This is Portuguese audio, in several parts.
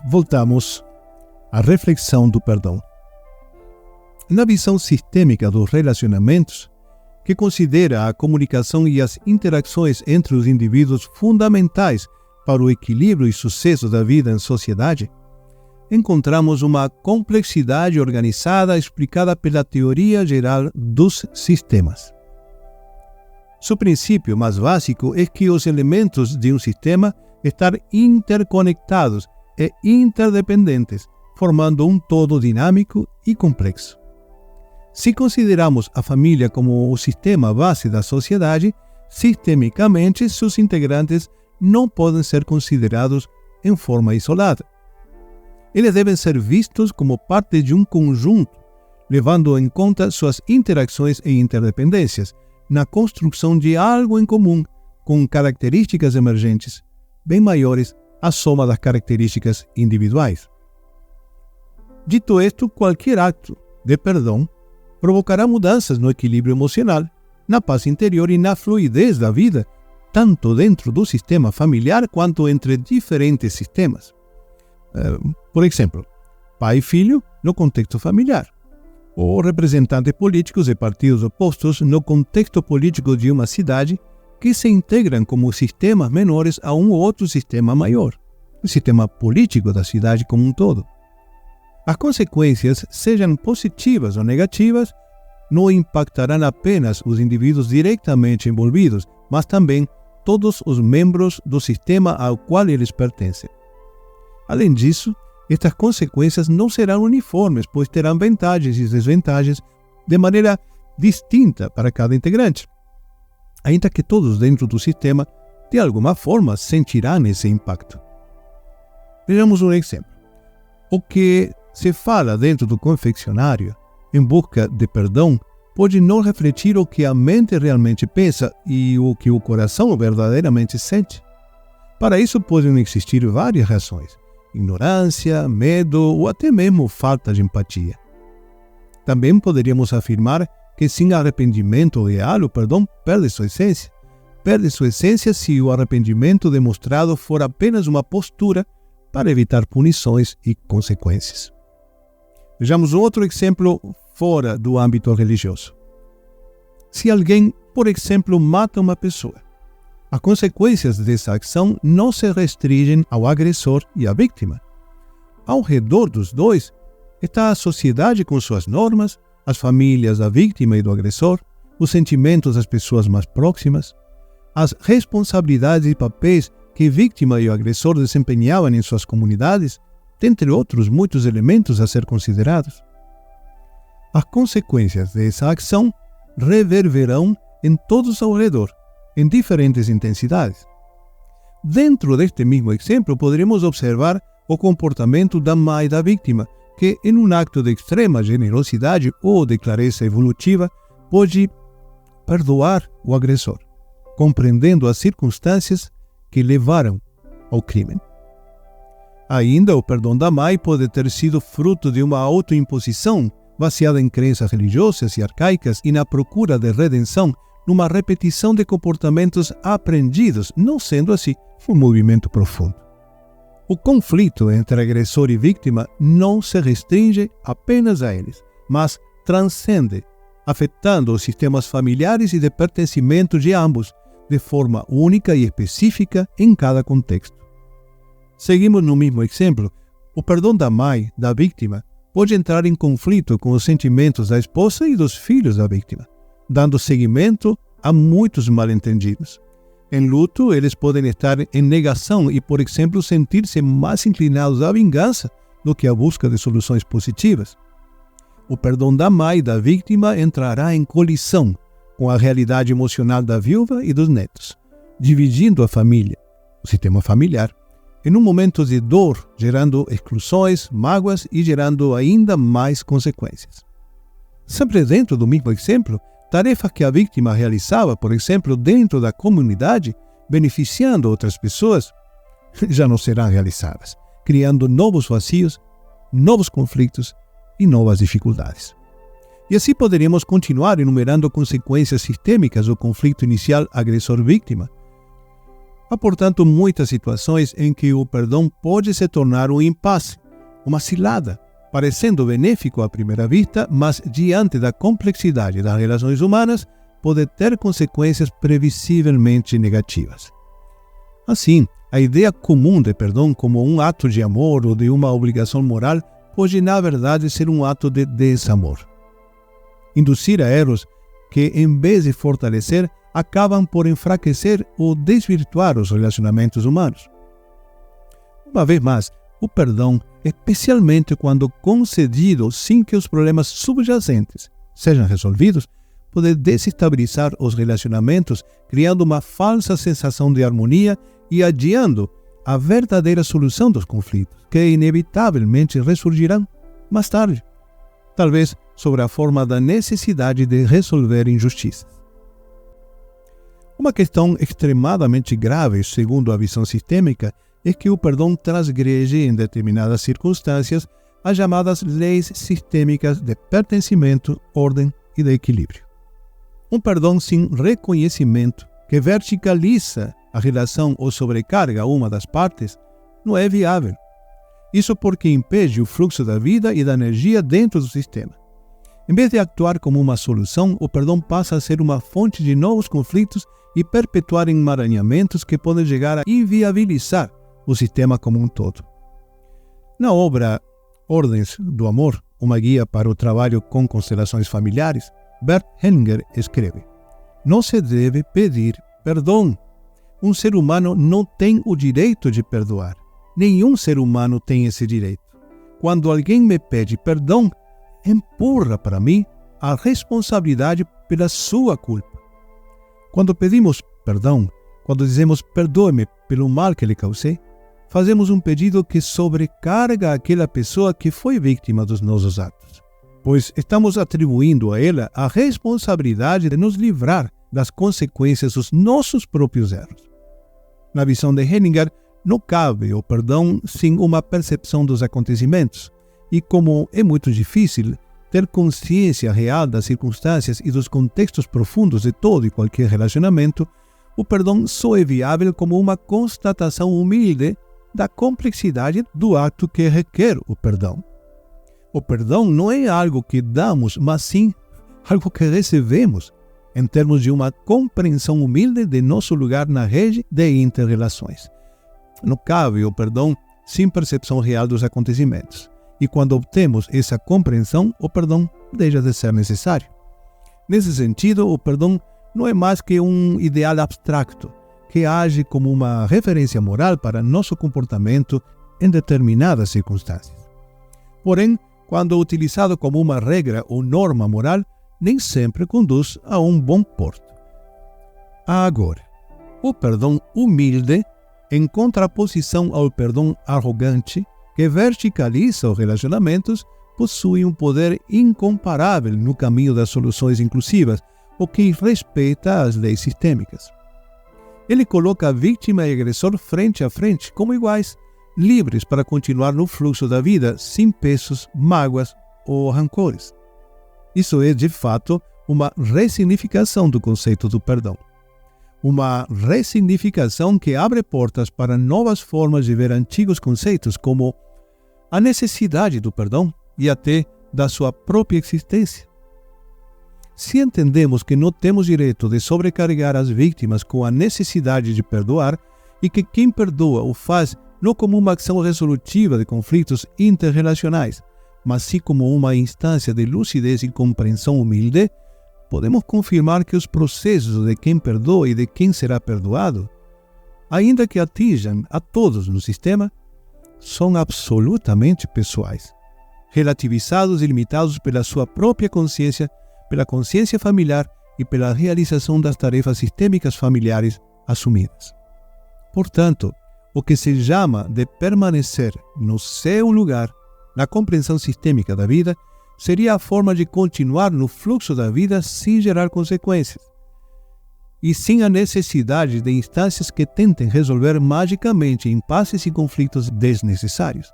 Voltamos à reflexão do perdão. Na visão sistêmica dos relacionamentos, que considera a comunicação e as interações entre os indivíduos fundamentais para o equilíbrio e sucesso da vida em sociedade, encontramos uma complexidade organizada explicada pela teoria geral dos sistemas. Seu princípio mais básico é que os elementos de um sistema estão interconectados e interdependentes, formando um todo dinâmico e complexo. Se consideramos a família como o sistema base da sociedade, sistemicamente seus integrantes não podem ser considerados em forma isolada. Eles devem ser vistos como parte de um conjunto, levando em conta suas interações e interdependências, na construção de algo em comum, com características emergentes, bem maiores à soma das características individuais. Dito isto, qualquer ato de perdão provocará mudanças no equilíbrio emocional, na paz interior e na fluidez da vida, tanto dentro do sistema familiar quanto entre diferentes sistemas. Por exemplo, pai e filho no contexto familiar, ou representantes políticos de partidos opostos no contexto político de uma cidade que se integram como sistemas menores a um ou outro sistema maior, o sistema político da cidade como um todo. As consequências, sejam positivas ou negativas, não impactarão apenas os indivíduos diretamente envolvidos, mas também todos os membros do sistema ao qual eles pertencem. Além disso, estas consequências não serão uniformes, pois terão vantagens e desvantagens de maneira distinta para cada integrante, ainda que todos dentro do sistema, de alguma forma, sentirão esse impacto. Vejamos um exemplo. O que se fala dentro do confeccionário, em busca de perdão, pode não refletir o que a mente realmente pensa e o que o coração verdadeiramente sente. Para isso podem existir várias razões: ignorância, medo ou até mesmo falta de empatia. Também poderíamos afirmar que sem arrependimento real, o perdão perde sua essência. Perde sua essência se o arrependimento demonstrado for apenas uma postura para evitar punições e consequências. Vejamos um outro exemplo fora do âmbito religioso. Se alguém, por exemplo, mata uma pessoa, as consequências dessa ação não se restringem ao agressor e à vítima. Ao redor dos dois está a sociedade com suas normas, as famílias da vítima e do agressor, os sentimentos das pessoas mais próximas, as responsabilidades e papéis que a vítima e o agressor desempenhavam em suas comunidades, dentre outros muitos elementos a ser considerados. As consequências dessa ação reverberarão em todos ao redor, em diferentes intensidades. Dentro deste mesmo exemplo, poderemos observar o comportamento da mãe da vítima, que, em um acto de extrema generosidade ou de clareza evolutiva, pode perdoar o agressor, compreendendo as circunstâncias que levaram ao crime. Ainda, o perdão da mãe pode ter sido fruto de uma autoimposição baseada em crenças religiosas e arcaicas e na procura de redenção, numa repetição de comportamentos aprendidos, não sendo assim um movimento profundo. O conflito entre agressor e vítima não se restringe apenas a eles, mas transcende, afetando os sistemas familiares e de pertencimento de ambos, de forma única e específica em cada contexto. Seguimos no mesmo exemplo. O perdão da mãe, da vítima, pode entrar em conflito com os sentimentos da esposa e dos filhos da vítima, dando seguimento a muitos mal-entendidos. Em luto, eles podem estar em negação e, por exemplo, sentir-se mais inclinados à vingança do que à busca de soluções positivas. O perdão da mãe e da vítima entrará em colisão com a realidade emocional da viúva e dos netos, dividindo a família, o sistema familiar, em um momento de dor, gerando exclusões, mágoas e gerando ainda mais consequências. Sempre dentro do mesmo exemplo, tarefas que a vítima realizava, por exemplo, dentro da comunidade, beneficiando outras pessoas, já não serão realizadas, criando novos vazios, novos conflitos e novas dificuldades. E assim poderíamos continuar enumerando consequências sistêmicas do conflito inicial agressor-vítima, Há, portanto, muitas situações em que o perdão pode se tornar um impasse, uma cilada, parecendo benéfico à primeira vista, mas diante da complexidade das relações humanas, pode ter consequências previsivelmente negativas. Assim, a ideia comum de perdão como um ato de amor ou de uma obrigação moral pode, na verdade, ser um ato de desamor. Induzir a erros que, em vez de fortalecer, acabam por enfraquecer ou desvirtuar os relacionamentos humanos. Uma vez mais, o perdão, especialmente quando concedido sem que os problemas subjacentes sejam resolvidos, pode desestabilizar os relacionamentos, criando uma falsa sensação de harmonia e adiando a verdadeira solução dos conflitos, que inevitavelmente ressurgirão mais tarde, talvez sobre a forma da necessidade de resolver injustiças. Uma questão extremadamente grave, segundo a visão sistêmica, é que o perdão transgrede, em determinadas circunstâncias, as chamadas leis sistêmicas de pertencimento, ordem e de equilíbrio. Um perdão sem reconhecimento, que verticaliza a relação ou sobrecarga uma das partes, não é viável. Isso porque impede o fluxo da vida e da energia dentro do sistema. Em vez de actuar como uma solução, o perdão passa a ser uma fonte de novos conflitos e perpetuar emaranhamentos que podem chegar a inviabilizar o sistema como um todo. Na obra Ordens do Amor, uma guia para o trabalho com constelações familiares, Bert Hellinger escreve: não se deve pedir perdão. Um ser humano não tem o direito de perdoar. Nenhum ser humano tem esse direito. Quando alguém me pede perdão, empurra para mim a responsabilidade pela sua culpa. Quando pedimos perdão, quando dizemos perdoe-me pelo mal que lhe causei, fazemos um pedido que sobrecarga aquela pessoa que foi vítima dos nossos atos, pois estamos atribuindo a ela a responsabilidade de nos livrar das consequências dos nossos próprios erros. Na visão de Hellinger, não cabe o perdão sem uma percepção dos acontecimentos, e como é muito difícil ter consciência real das circunstâncias e dos contextos profundos de todo e qualquer relacionamento, o perdão só é viável como uma constatação humilde da complexidade do ato que requer o perdão. O perdão não é algo que damos, mas sim algo que recebemos, em termos de uma compreensão humilde de nosso lugar na rede de inter-relações. Não cabe o perdão sem percepção real dos acontecimentos. E quando obtemos essa compreensão, o perdão deixa de ser necessário. Nesse sentido, o perdão não é mais que um ideal abstracto, que age como uma referência moral para nosso comportamento em determinadas circunstâncias. Porém, quando utilizado como uma regra ou norma moral, nem sempre conduz a um bom porto. Agora, o perdão humilde, em contraposição ao perdão arrogante, que verticaliza os relacionamentos, possui um poder incomparável no caminho das soluções inclusivas, o que respeita as leis sistêmicas. Ele coloca vítima e agressor frente a frente como iguais, livres para continuar no fluxo da vida sem pesos, mágoas ou rancores. Isso é, de fato, uma ressignificação do conceito do perdão. Uma ressignificação que abre portas para novas formas de ver antigos conceitos como a necessidade do perdão e até da sua própria existência. Se entendemos que não temos direito de sobrecarregar as vítimas com a necessidade de perdoar e que quem perdoa o faz não como uma ação resolutiva de conflitos interrelacionais, mas sim como uma instância de lucidez e compreensão humilde, podemos confirmar que os processos de quem perdoa e de quem será perdoado, ainda que atinjam a todos no sistema, são absolutamente pessoais, relativizados e limitados pela sua própria consciência, pela consciência familiar e pela realização das tarefas sistêmicas familiares assumidas. Portanto, o que se chama de permanecer no seu lugar, na compreensão sistêmica da vida, seria a forma de continuar no fluxo da vida sem gerar consequências, e sem a necessidade de instâncias que tentem resolver magicamente impasses e conflitos desnecessários.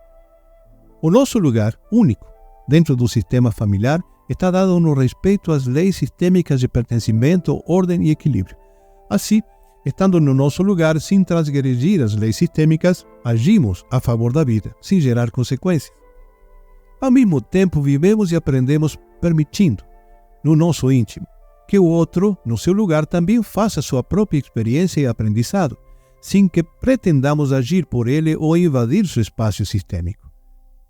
O nosso lugar único dentro do sistema familiar está dado no respeito às leis sistêmicas de pertencimento, ordem e equilíbrio. Assim, Estando no nosso lugar, sem transgredir as leis sistêmicas, agimos a favor da vida, sem gerar consequências. Ao mesmo tempo, vivemos e aprendemos permitindo, no nosso íntimo, que o outro, no seu lugar, também faça sua própria experiência e aprendizado, sem que pretendamos agir por ele ou invadir seu espaço sistêmico.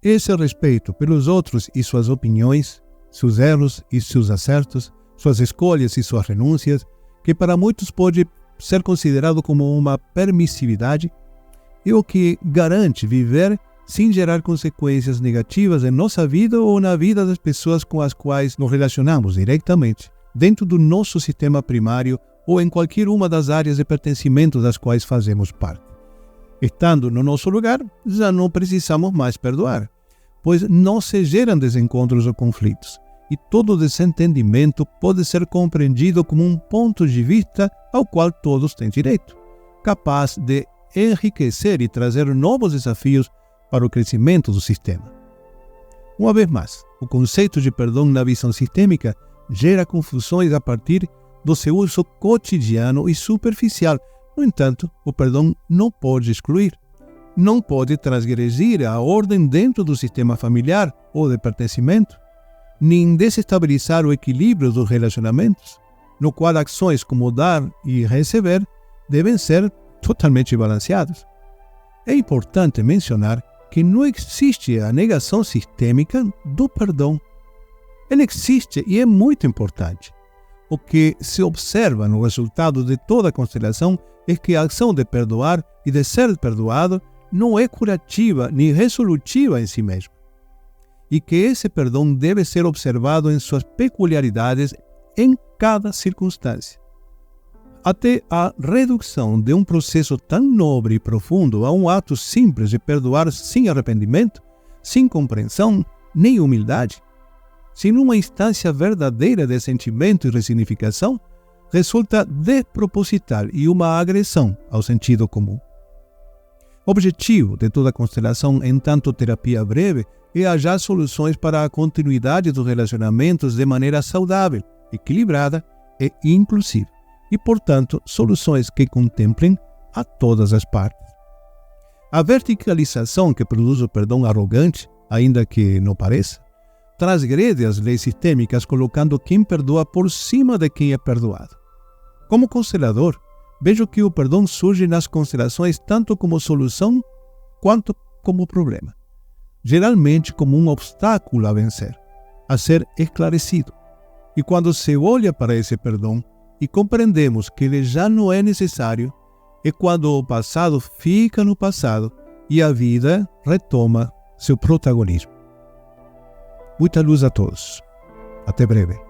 Esse respeito pelos outros e suas opiniões, seus erros e seus acertos, suas escolhas e suas renúncias, que para muitos pode ser considerado como uma permissividade, é o que garante viver sem gerar consequências negativas em nossa vida ou na vida das pessoas com as quais nos relacionamos diretamente, dentro do nosso sistema primário ou em qualquer uma das áreas de pertencimento das quais fazemos parte. Estando no nosso lugar, já não precisamos mais perdoar, pois não se geram desencontros ou conflitos, e todo desentendimento pode ser compreendido como um ponto de vista ao qual todos têm direito, capaz de enriquecer e trazer novos desafios para o crescimento do sistema. Uma vez mais, o conceito de perdão na visão sistêmica gera confusões a partir do seu uso cotidiano e superficial. No entanto, o perdão não pode excluir, não pode transgredir a ordem dentro do sistema familiar ou de pertencimento, nem desestabilizar o equilíbrio dos relacionamentos, no qual ações como dar e receber devem ser totalmente balanceadas. É importante mencionar que não existe a negação sistêmica do perdão. Ele existe e é muito importante. O que se observa no resultado de toda a constelação é que a ação de perdoar e de ser perdoado não é curativa nem resolutiva em si mesma, e que esse perdão deve ser observado em suas peculiaridades em cada circunstância. Até a redução de um processo tão nobre e profundo a um ato simples de perdoar sem arrependimento, sem compreensão nem humildade, sem uma instância verdadeira de sentimento e ressignificação, resulta desproposital e uma agressão ao sentido comum. O objetivo de toda a constelação, em tanto terapia breve, é achar soluções para a continuidade dos relacionamentos de maneira saudável, equilibrada e inclusiva, e, portanto, soluções que contemplem a todas as partes. A verticalização que produz o perdão arrogante, ainda que não pareça, transgrede as leis sistêmicas, colocando quem perdoa por cima de quem é perdoado. Como constelador, vejo que o perdão surge nas constelações tanto como solução quanto como problema, geralmente como um obstáculo a vencer, a ser esclarecido. E quando se olha para esse perdão e compreendemos que ele já não é necessário, é quando o passado fica no passado e a vida retoma seu protagonismo. Muita luz a todos. Até breve.